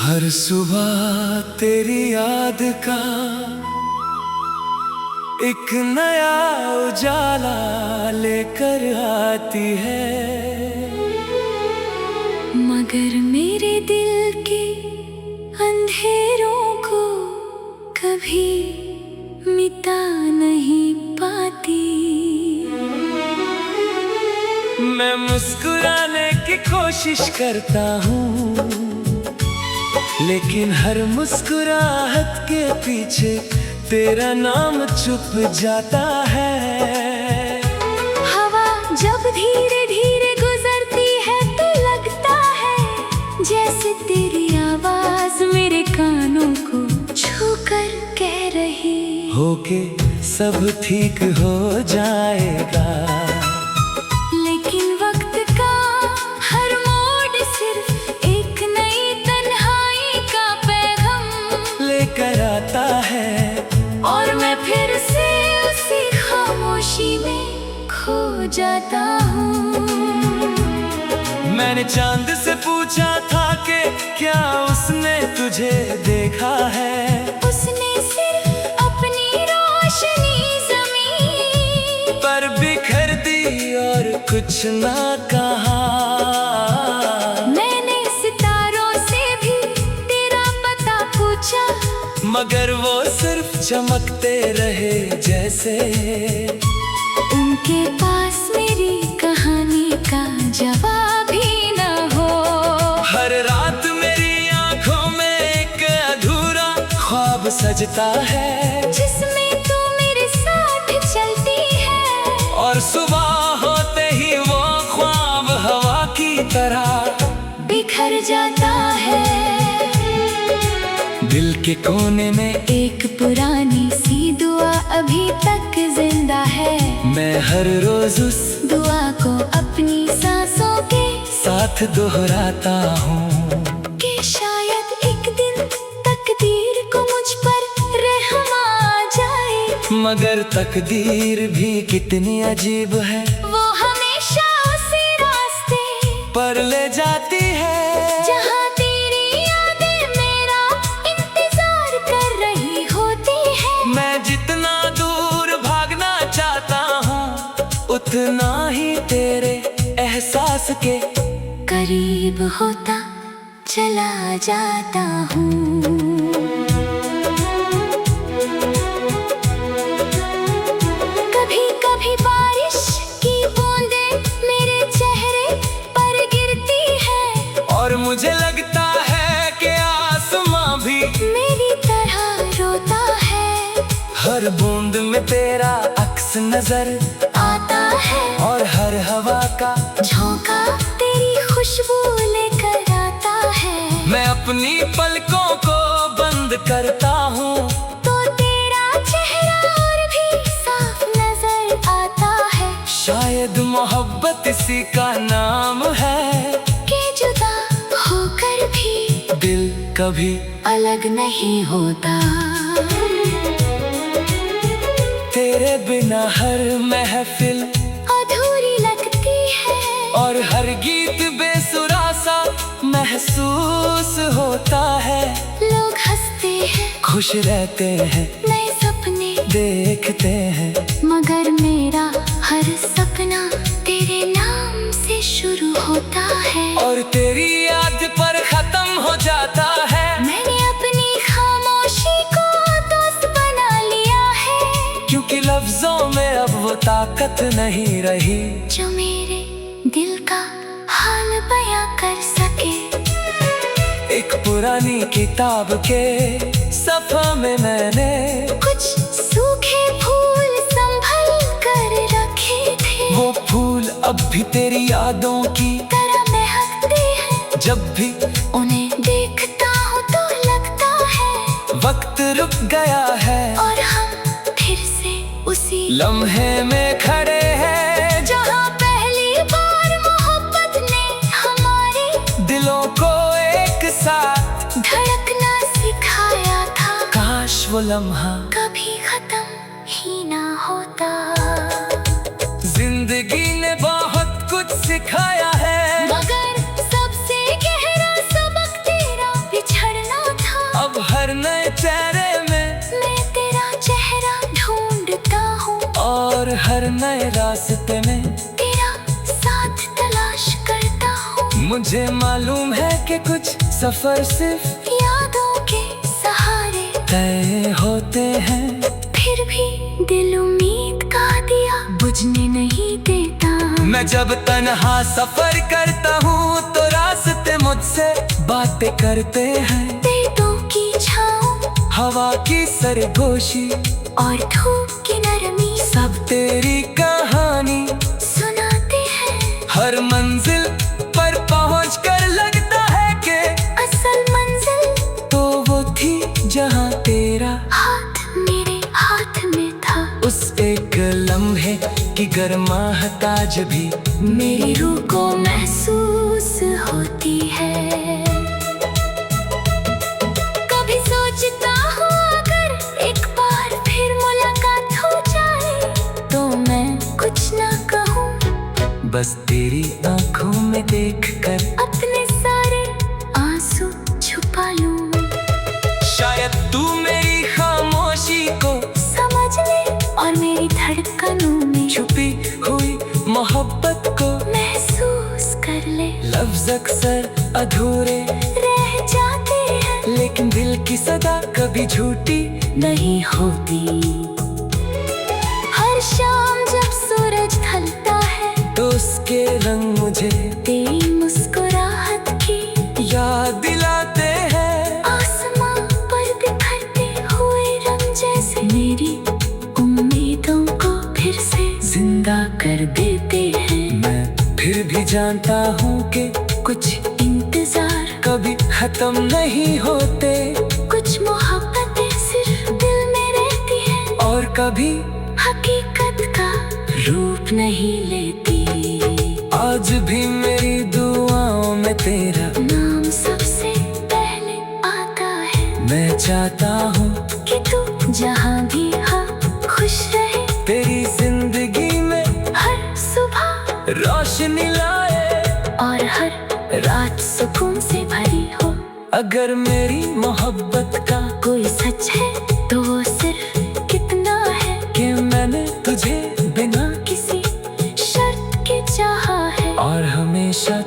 हर सुबह तेरी याद का एक नया उजाला लेकर आती है, मगर मेरे दिल के अंधेरों को कभी मिटा नहीं पाती। मैं मुस्कुराने की कोशिश करता हूँ, लेकिन हर मुस्कुराहट के पीछे तेरा नाम छुप जाता है। हवा जब धीरे धीरे गुजरती है तो लगता है जैसे तेरी आवाज मेरे कानों को छूकर कह रही हो के सब ठीक हो जाएगा। लेकिन वक्त का हर मोड़ सिर्फ एक नई तन्हाई का पैगाम लेकर आता है, और मैं फिर से उसी खामोशी में खो जाता हूँ। मैंने चांद से पूछा था कि क्या उसने तुझे देखा है। उसने सिर्फ अपनी रोशनी ज़मीन पर बिखर दी और कुछ ना कहा। मैंने सितारों से भी तेरा पता पूछा, मगर वो सिर्फ चमकते रहे जैसे उनके पास मेरी कहानी का जवाब ही न हो। हर रात मेरी आंखों में एक अधूरा ख्वाब सजता है, जिसमें तू मेरे साथ चलती है, और सुबह होते ही वो ख्वाब हवा की तरह बिखर जाता है। दिल के कोने में एक पुरानी सी दुआ अभी तक जिंदा है। मैं हर रोज उस दुआ को अपनी सांसों के साथ दोहराता हूँ कि शायद एक दिन तकदीर को मुझ पर रहम आ जाए। मगर तकदीर भी कितनी अजीब है, वो हमेशा उसी रास्ते पर ले जाती है जहाँ तेरी यादें मेरा इंतजार कर रही होती है। मैं जितना दूर भागना चाहता हूँ, उतना ही तेरे एहसास के करीब होता चला जाता हूँ। कभी कभी बारिश की बूंदें मेरे चेहरे पर गिरती है, और मुझे लगता है कि आसमां भी मेरी तरह रोता है। हर बूंद में तेरा अक्स नजर आता है, और हर हवा का झोंका तेरी खुशबू लेकर आता है। मैं अपनी पलकों को बंद करता हूँ, तो तेरा चेहरा और भी साफ नजर आता है। शायद मोहब्बत इसी का नाम है कि जुदा होकर भी दिल कभी अलग नहीं होता। तेरे बिना हर महफिल अधूरी लगती है, और हर गीत बेसुरा सा महसूस होता है। लोग हंसते हैं, खुश रहते हैं, नए सपने देखते हैं, मगर मेरा हर सपना तेरे नाम से शुरू होता है। और तेरी याद पर खत्म हो जाता है। मैंने अपनी खामोशी को दोस्त बना लिया है, क्योंकि लफ्जों में अब वो ताकत नहीं रही जो मेरे दिल का हाल बयां कर सके। एक पुरानी किताब के सफ़ा में मैंने कुछ सूखे फूल संभल कर रखे थे, वो फूल अब भी तेरी यादों की तरह महकते हैं। जब भी उन्हें देखता हूँ तो लगता है वक्त रुक गया है, और हम फिर से उसी लम्हे में खड़े हैं जहाँ पहली बार मोहब्बत ने हमारे दिलों को एक साथ धड़कना सिखाया था। काश वो लम्हा कभी खत्म ही ना होता। जिंदगी ने बहुत कुछ सिखाया है, मगर सबसे गहरा सबक तेरा बिछड़ में तेरा साथ तलाश करता हूँ। मुझे मालूम है कि कुछ सफर सिर्फ यादों के सहारे तय होते हैं, फिर भी दिल उम्मीद का दिया बुझने नहीं देता। मैं जब तन्हा सफर करता हूँ तो रास्ते मुझसे बातें करते हैं। पेड़ों की छाँव, हवा की सरगोशी और धूप की नरमी सब तेरी कहानी सुनाते हैं। हर मंजिल पर पहुंचकर लगता है कि असल मंजिल तो वो थी जहां तेरा हाथ मेरे हाथ में था। उस एक लम्हे की गर्माहट आज भी मेरी रूह को महसूस होती है। कभी सोचता हूँ अगर एक बार फिर मुलाकात हो जाए तो मैं कुछ ना कहूँ, बस तेरी आंखों में देखकर अपने सारे आंसू छुपा लूं। शायद तू मेरी खामोशी को समझ ले और मेरी धड़कनों में छुपी हुई मोहब्बत को महसूस कर ले। लफ्ज अक्सर अधूरे रह जाते हैं लेकिन दिल की सदा कभी झूठी नहीं होती। हर शाम जब सूरज ढलता है तो उसके रंग मुझे तेरी मुस्कुराहट की याद दिलाते हैं। आसमां पर बिखरते हुए रंग जैसे मेरी उम्मीदों को फिर से जिंदा कर देते हैं। मैं फिर भी जानता हूँ कि कुछ इंतजार कभी खत्म नहीं होते कुछ मोहब्बतें सिर्फ दिल में रहती हैं और कभी हकीकत का रूप नहीं लेती। आज भी मेरी दुआओं में तेरा नाम सबसे पहले आता है। मैं चाहता हूँ कि तू जहाँ भी हो खुश रहे, तेरी जिंदगी में हर सुबह रोशनी लाए और हर रात सुकून से भरी हो। अगर मेरी मोहब्बत का कोई सच है तो वो सिर्फ कितना है कि मैंने तुझे बिना किसी शर्त के चाहा है और हमेशा